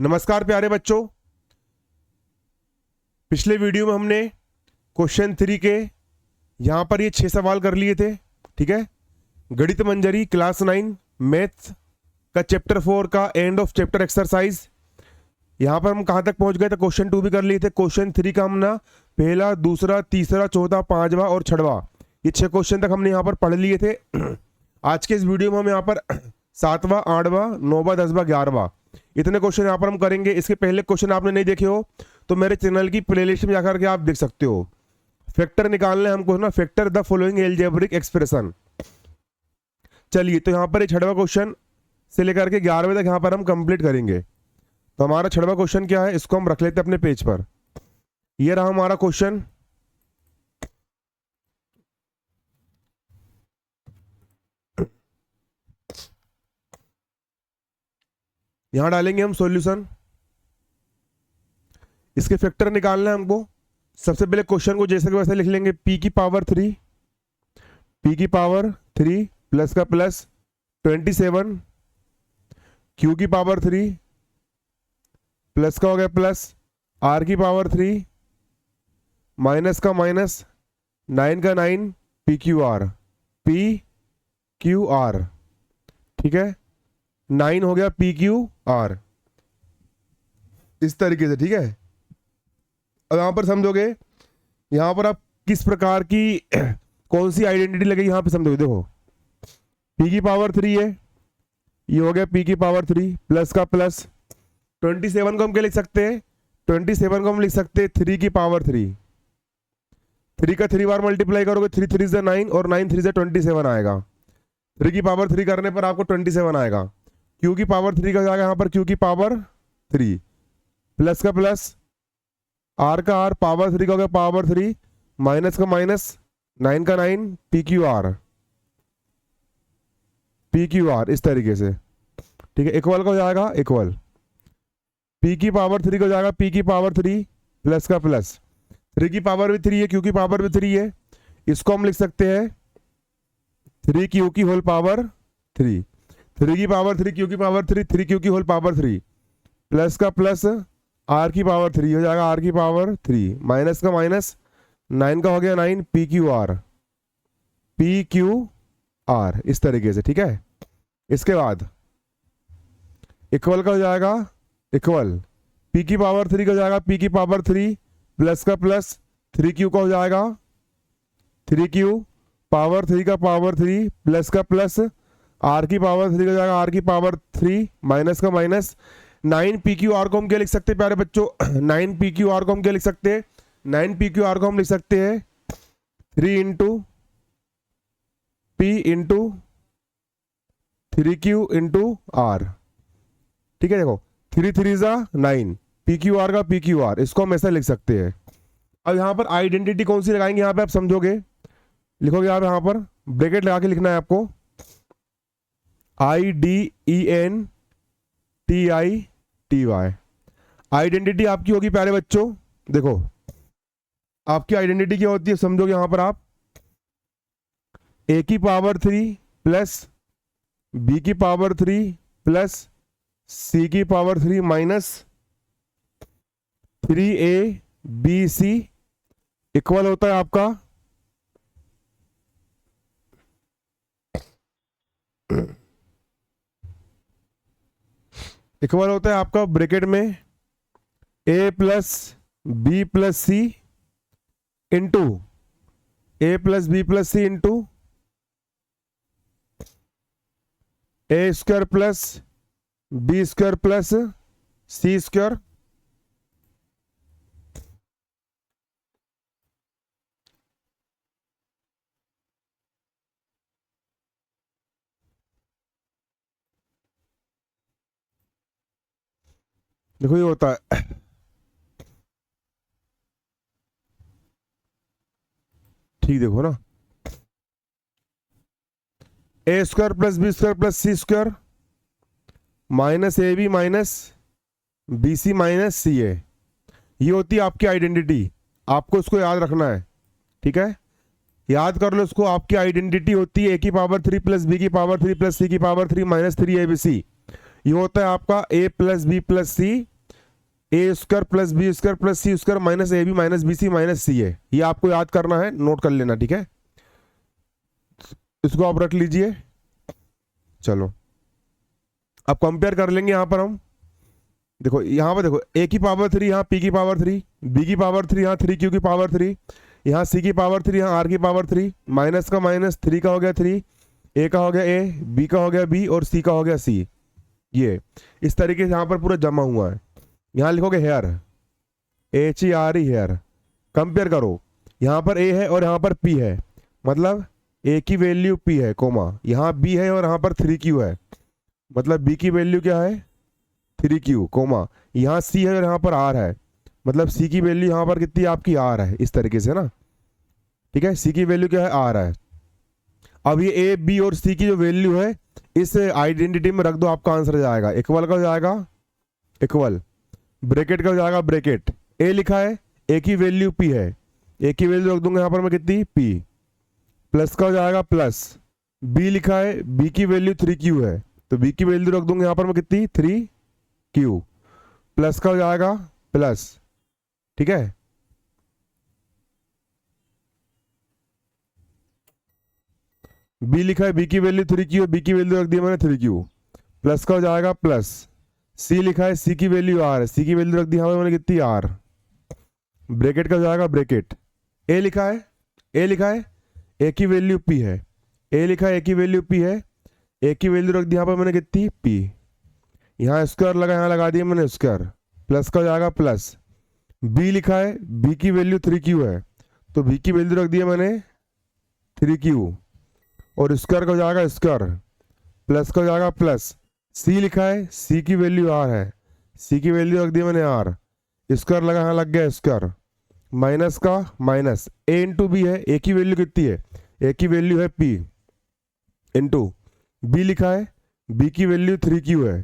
नमस्कार प्यारे बच्चों। पिछले वीडियो में हमने क्वेश्चन 3 के यहाँ पर ये 6 सवाल कर लिए थे। ठीक है, गणित मंजरी क्लास 9 मैथ्स का चैप्टर 4 का एंड ऑफ चैप्टर एक्सरसाइज। यहाँ पर हम कहाँ तक पहुँच गए थे? क्वेश्चन 2 भी कर लिए थे। क्वेश्चन 3 का हमने पहला, दूसरा, तीसरा, चौथा, पांचवा और छठवा, ये 6 क्वेश्चन तक हमने यहाँ पर पढ़ लिए थे। आज के इस वीडियो में हम यहाँ पर 7वां, 8वां, 9वां, 10वां, 11वां इतने क्वेश्चन यहाँ पर हम करेंगे। इसके पहले क्वेश्चन आपने नहीं देखे हो तो मेरे चैनल की प्लेलिस्ट में जाकर के आप देख सकते हो। फैक्टर निकालने हमको ना, factor the following algebraic expression. चलिए, तो यहाँ पर 6वां क्वेश्चन से लेकर के 11वें तक यहाँ पर हम कंप्लीट करेंगे। तो हमारा 6वां क्वेश्चन क्या है, इसको हम रख लेते हैं अपने पेज पर। ये रहा हमारा क्वेश्चन। यहां डालेंगे हम सॉल्यूशन। इसके फैक्टर निकालना है हमको। सबसे पहले क्वेश्चन को जैसे के वैसे लिख लेंगे। p की पावर 3 प्लस का प्लस 27, q की पावर 3 प्लस का हो गया प्लस, r की पावर 3 माइनस का माइनस, 9 का 9, p क्यू आर। ठीक है, 9 हो गया पी क्यू आर, इस तरीके से। ठीक है, अब यहां पर समझोगे, यहां पर आप किस प्रकार की कौन सी आइडेंटिटी लगेगी यहां पे समझोगे। देखो, p की पावर 3 है, ये हो गया p की पावर 3 प्लस का प्लस 27 को हम क्या लिख सकते हैं? 27 को हम लिख सकते हैं 3 की पावर 3। 3 का 3 बार मल्टीप्लाई करोगे, 3 3 से 9 और 9 3 से 27 आएगा। 3 की पावर 3 करने पर आपको 27 आएगा। q की पावर 3 का जाएगा यहाँ पर q की पावर 3 प्लस का प्लस, r का r, पावर 3 का हो गया पावर 3, माइनस का माइनस, 9 का 9, पी क्यू आर, इस तरीके से। ठीक है, इक्वल का हो जाएगा इक्वल, p की पावर 3 का हो जाएगा p की पावर 3 प्लस का प्लस, 3 की पावर भी 3 है, q की पावर भी 3 है, इसको हम लिख सकते हैं 3q की होल पावर 3। 3 की पावर 3, q की पावर 3, 3q की होल पावर 3 प्लस का प्लस, r की पावर 3 हो जाएगा r की पावर 3, माइनस का माइनस, 9 का हो गया 9, पी क्यू आर, इस तरीके से। ठीक है, इसके बाद इक्वल का हो जाएगा इक्वल, p की पावर 3 का हो जाएगा p की पावर 3 प्लस का प्लस, 3q का हो जाएगा 3q पावर 3 का पावर 3 प्लस का प्लस, r की पावर 3 का जाएगा r की पावर 3, माइनस का माइनस, 9 पी क्यू आर को हम क्या लिख सकते हैं प्यारे बच्चों? 9 पी क्यू आर को हम क्या लिख सकते हैं? 9 पी क्यू आर को हम लिख सकते हैं 3 into P into 3q into R. ठीक है, देखो 3 3 जा 9, पी क्यू आर का पी क्यू आर, इसको हम ऐसा लिख सकते हैं। अब यहाँ पर आइडेंटिटी कौन सी लगाएंगे यहाँ पे आप समझोगे। लिखोगे आप यहाँ पर ब्रैकेट लगा के लिखना है आपको, IDENTITY। आइडेंटिटी आपकी होगी प्यारे बच्चों, देखो आपकी आइडेंटिटी क्या होती है समझोगे यहां पर आप, a की पावर 3 प्लस b की पावर 3 प्लस c की पावर 3 माइनस 3abc इक्वल होता है आपका इक्वल होता है आपका ब्रैकेट में a plus B plus C into A plus B plus C into A square plus B square plus C square. देखो ये होता है, ठीक देखो ना, A square plus B square plus C square minus A B minus B C minus C A, ये होती है आपकी आइडेंटिटी। आपको इसको याद रखना है। ठीक है, याद कर लो इसको। आपकी आइडेंटिटी होती है a की पावर 3 प्लस बी की पावर 3 प्लस सी की power 3 minus 3 A B C. ये होता है आपका a plus B plus C A square plus B square plus C square minus A B minus B C minus C है। ये आपको याद करना है, नोट कर लेना, ठीक है। इसको आप रख लीजिए। चलो अब कंपेयर कर लेंगे यहां पर हम। देखो यहां पर देखो, ए की पावर 3 यहाँ पी की पावर 3, बी की पावर 3 यहाँ 3 क्यू की पावर 3, यहाँ सी की पावर 3 यहाँ आर की पावर 3, माइनस का माइनस, 3 का हो गया 3, ए का हो गया ए, बी का हो गया बी और सी का हो गया सी। ये इस तरीके से यहाँ पर पूरा जमा हुआ है। यहाँ लिखोगे हेयर, HERE हेयर। कंपेयर करो, यहाँ पर ए है और यहाँ पर पी है, मतलब ए की वैल्यू पी है कोमा, यहाँ बी है और यहाँ पर 3Q है, मतलब बी की वैल्यू क्या है 3Q कोमा, यहाँ सी है और यहाँ पर आर है, मतलब सी की वैल्यू यहाँ पर कितनी आपकी आर है, इस तरीके से ना, ठीक है। सी की वैल्यू क्या है आर है। अब ये ए बी और सी की जो वैल्यू है इस आइडेंटिटी में रख दो, आपका आंसर आ जाएगा। इक्वल का हो जाएगा इक्वल, ब्रैकेट का हो जाएगा ब्रैकेट। ए लिखा है, ए की वैल्यू पी है, ए की वैल्यू रख दूंगा यहाँ पर मैं कितनी पी, प्लस का हो जाएगा प्लस। बी लिखा है, बी की वैल्यू 3Q है, तो बी की वैल्यू रख दूंगा यहाँ पर मैं कितनी 3Q, प्लस का हो जाएगा प्लस, ठीक है। बी लिखा है, बी की वैल्यू 3Q है, बी की वैल्यू रख दी मैंने 3Q, प्लस का हो जाएगा प्लस। सी लिखा है, सी की वैल्यू आर है, सी की वैल्यू रख दी यहाँ पर मैंने कितनी आर, ब्रैकेट का हो जाएगा ब्रैकेट। ए लिखा है, ए लिखा है, ए की वैल्यू पी है, ए लिखा है, ए की वैल्यू पी है, ए की वैल्यू रख दी यहाँ पर मैंने कितनी पी, यहाँ स्क्वायर लगा, यहाँ लगा दिया मैंने स्क्वायर, प्लस का हो जाएगा प्लस। बी लिखा है, बी की वैल्यू 3Q है, तो बी की वैल्यू रख दिया मैंने 3Q और स्क्वायर का हो जाएगा स्क्वायर, प्लस का हो जाएगा प्लस। सी लिखा है, सी की वैल्यू आर है, सी की वैल्यू रख दी मैंने आर, स्क्वायर लगा, यहाँ लग गया स्क्वायर, माइनस का माइनस, ए इंटू बी है, ए की वैल्यू कितनी है, ए की वैल्यू है पी, इंटू बी लिखा है, बी की वैल्यू 3Q है,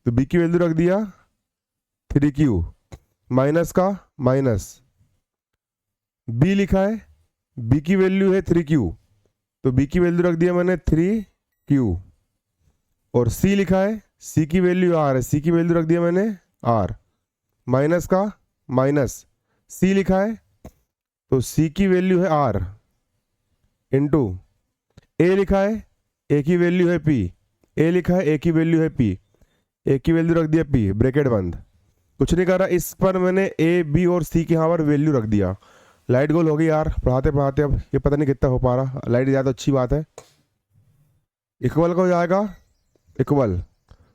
तो बी की वैल्यू रख दिया 3Q, माइनस का माइनस। बी लिखा है, बी की वैल्यू है 3Q, तो बी की वैल्यू रख दिया मैंने 3Q, और सी लिखा है, सी की वैल्यू आर है, सी की वैल्यू रख दिया मैंने आर, माइनस का माइनस। सी लिखा है, तो सी की वैल्यू है आर, इंटू ए लिखा है, ए की वैल्यू है पी, ए लिखा है, ए की वैल्यू है पी, ए की वैल्यू रख दिया पी, ब्रैकेट बंद। कुछ नहीं कर रहा, इस पर मैंने ए बी और सी के यहाँ पर वैल्यू रख दिया। लाइट गोल हो गई यार, पढ़ाते पढ़ाते अब ये पता नहीं कितना हो पा रहा, लाइट ज़्यादा अच्छी बात है। इक्वल का हो जाएगा इक्वल,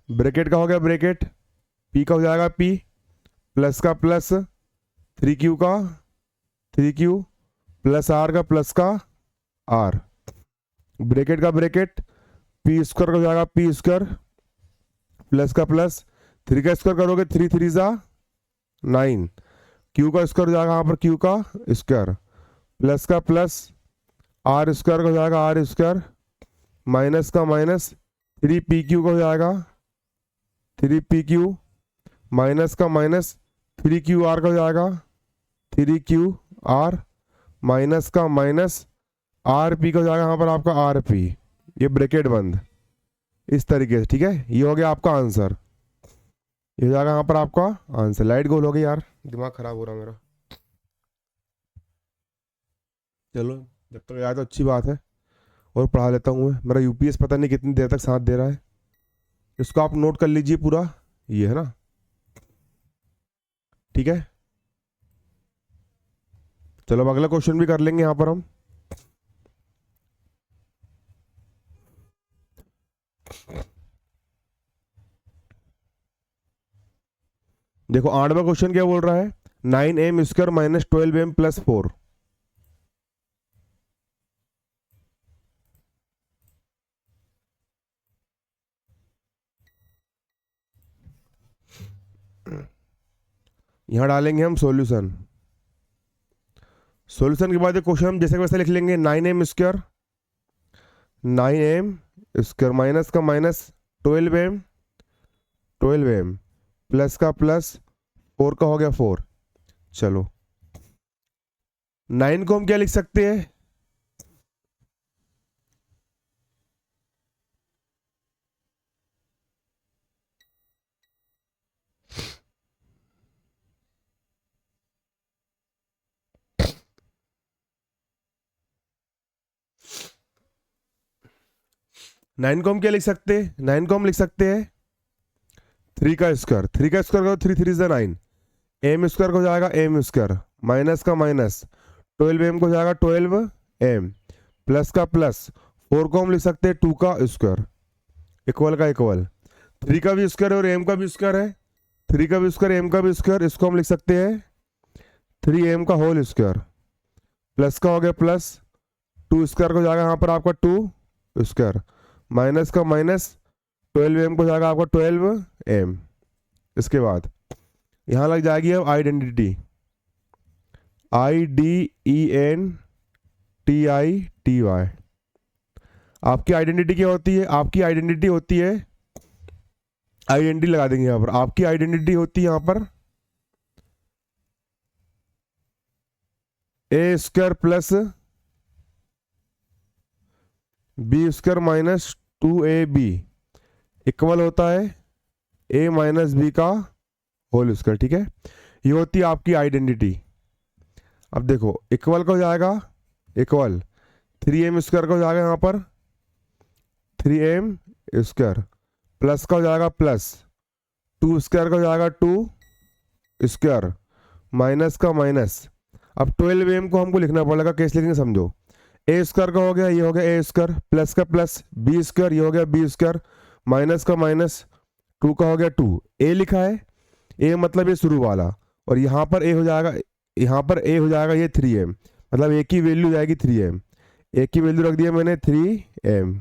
ब्रैकेट का हो गया ब्रैकेट, पी का हो जाएगा पी, प्लस का प्लस, 3Q का 3Q, प्लस आर का प्लस का आर, ब्रैकेट का ब्रैकेट, पी स्क्वायर का हो जाएगा पी स्क्वायर, प्लस का प्लस, 3 का स्क्वायर करोगे 3 3 जा 9, क्यू का स्क्वायर हो जाएगा यहाँ पर क्यू का स्क्वायर, प्लस का प्लस, आर स्क्वायर का हो जाएगा आर स्क्वायर, माइनस का माइनस, 3PQ का हो जाएगा 3PQ, माइनस का माइनस, 3QR का हो जाएगा 3QR, माइनस का माइनस, RP का हो जाएगा यहाँ पर आपका RP, ये ब्रैकेट बंद, इस तरीके से, ठीक है। ये हो गया आपका आंसर, ये हो जाएगा यहाँ पर आपका आंसर। लाइट गोल हो गई यार, दिमाग खराब हो रहा मेरा। चलो जब तक याद तो अच्छी बात है, और पढ़ा लेता हूँ मैं। मेरा यूपीएस पता नहीं कितनी देर तक साथ दे रहा है, इसको आप नोट कर लीजिए पूरा, ये है ना, ठीक है। चलो अब अगला क्वेश्चन भी कर लेंगे यहाँ पर हम। देखो 8वां क्वेश्चन क्या बोल रहा है, 9m square minus 12m plus 4। यहां डालेंगे हम सॉल्यूशन, सॉल्यूशन के बाद ये क्वेश्चन हम जैसे वैसे लिख लेंगे, 9m square 9m square minus का माइनस 12m प्लस का प्लस 4 का हो गया 4। चलो 9 को हम क्या लिख सकते हैं, 9 को हम क्या लिख सकते हैं, 9 को हम लिख सकते हैं 3 का स्क्वायर, 3 का स्क्वायर करो 3 3 इज 9, एम स्क्वायर हो जाएगा एम स्क्वायर, माइनस का माइनस 12 एम को जाएगा 12 एम, प्लस का प्लस 4 को हम लिख सकते हैं 2 का स्क्वायर, इक्वल का इक्वल, 3 का भी स्क्वायर और एम का भी स्क्वायर है, 3 का भी स्क्वायर एम का भी स्क्वायर, इसको हम लिख सकते हैं 3 एम का होल स्क्वायर, प्लस का हो गया प्लस 2 स्क्वायर को जाएगा यहाँ पर आपका 2 स्क्वायर, माइनस का माइनस 12 एम को जाएगा आपका 12 एम। इसके बाद यहाँ लग जाएगी अब आइडेंटिटी, IDENTITY। आपकी आइडेंटिटी क्या होती है, आपकी आइडेंटिटी होती है, आइडेंटिटी लगा देंगे यहाँ पर, आपकी आइडेंटिटी होती है यहाँ पर A square plus B square minus 2AB equal होता है ए माइनस बी का होल स्क्वायर। ठीक है, ये होती है आपकी आइडेंटिटी। अब देखो इक्वल का हो जाएगा इक्वल 3m स्क्वायर का हो जाएगा यहाँ पर 3m स्क्वायर, प्लस का हो जाएगा प्लस 2 स्क्वायर का हो जाएगा 2 स्क्वायर, माइनस का माइनस, अब 12m को हमको लिखना पड़ेगा, कैसे लिखेंगे समझो, ए स्क्वायर का हो गया ये हो गया ए स्क्वायर, प्लस का प्लस बी स्क्वायर ये हो गया बी स्क्वायर, माइनस का माइनस 2 का हो गया 2, ए लिखा है, ए मतलब ये शुरू वाला, और यहाँ पर ए हो जाएगा, यहाँ पर ए हो जाएगा ये 3m, मतलब ए की वैल्यू जाएगी 3m, ए की वैल्यू रख दिया मैंने 3m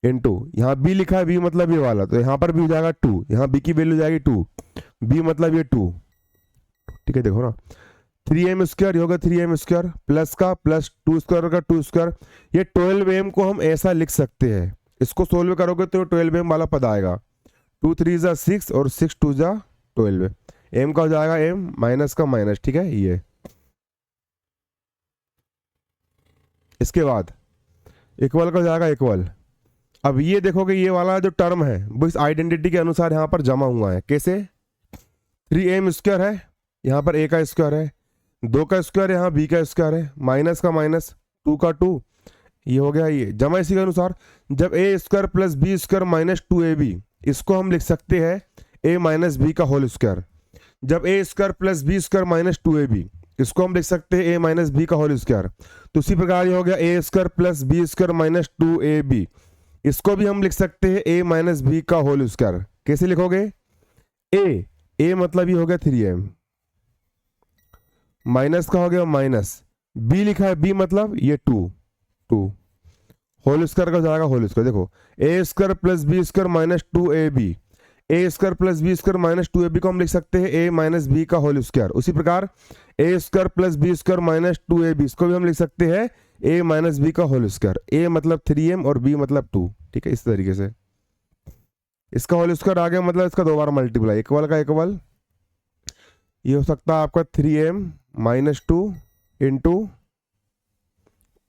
इंटू यहाँ बी लिखा है, बी मतलब ये वाला, तो यहाँ पर भी हो जाएगा 2, यहाँ बी की वैल्यू जाएगी 2, बी मतलब ये 2। ठीक है देखो ना, 3m स्क्वायर होगा 3m स्क्वायर, प्लस का प्लस 2 स्क्वायर का 2 स्क्वायर, ये 12m को हम ऐसा लिख सकते हैं, इसको सोल्व करोगे तो 12m वाला पद आएगा, 2 3 जा 6 और 6 2 जा 12, m का हो जाएगा m माइनस का माइनस। ठीक है, ये इसके बाद इक्वल का हो जाएगा इक्वल। अब ये देखोगे ये वाला जो टर्म है वो इस आइडेंटिटी के अनुसार यहाँ पर जमा हुआ है, कैसे, 3m स्क्वायर है यहाँ पर a का स्क्वायर है, 2 का स्क्वायर यहाँ b का स्क्वायर है, माइनस का माइनस 2 का 2, ये हो गया ये जमा इसी के अनुसार। जब a square plus B square minus 2ab, इसको हम लिख सकते हैं a माइनस बी का होल स्क्वायर। जब a square plus B square minus 2ab, इसको हम लिख सकते हैं a माइनस बी का होल स्क्वायर। तो उसी प्रकार ये हो गया a square plus B square minus 2ab, इसको भी हम लिख सकते हैं a माइनस बी का होल स्क्वायर। कैसे लिखोगे, a मतलब ये हो गया 3m, माइनस का हो गया माइनस, b लिखा है b मतलब ये 2 होल स्क्वायर का हो जाएगा होल स्क्वायर। देखो a square plus B square minus 2ab, A square plus B square minus 2ab को हम लिख सकते हैं a माइनस बी का होल स्क्वायर। उसी प्रकार a square plus B square minus 2ab, इसको भी हम लिख सकते हैं a माइनस बी का होल स्क्वायर, a मतलब 3m और b मतलब 2। ठीक है, इस तरीके से इसका होल स्क्वायर आ गया, मतलब इसका 2 बार मल्टीप्लाई, इक्वल का इक्वल, ये हो सकता है आपका 3m minus 2 into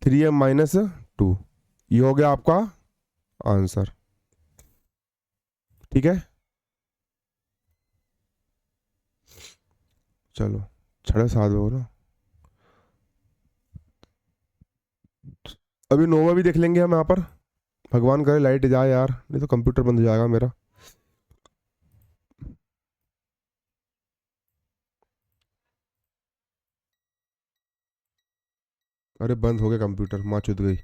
3m minus 2, ये हो गया आपका आंसर। ठीक है, चलो 7:30 बोलो, अभी नोवा भी देख लेंगे हम यहाँ पर, भगवान करे लाइट जाए यार, नहीं तो कंप्यूटर बंद हो जाएगा मेरा। अरे बंद हो गया कंप्यूटर, माँ चुद गई।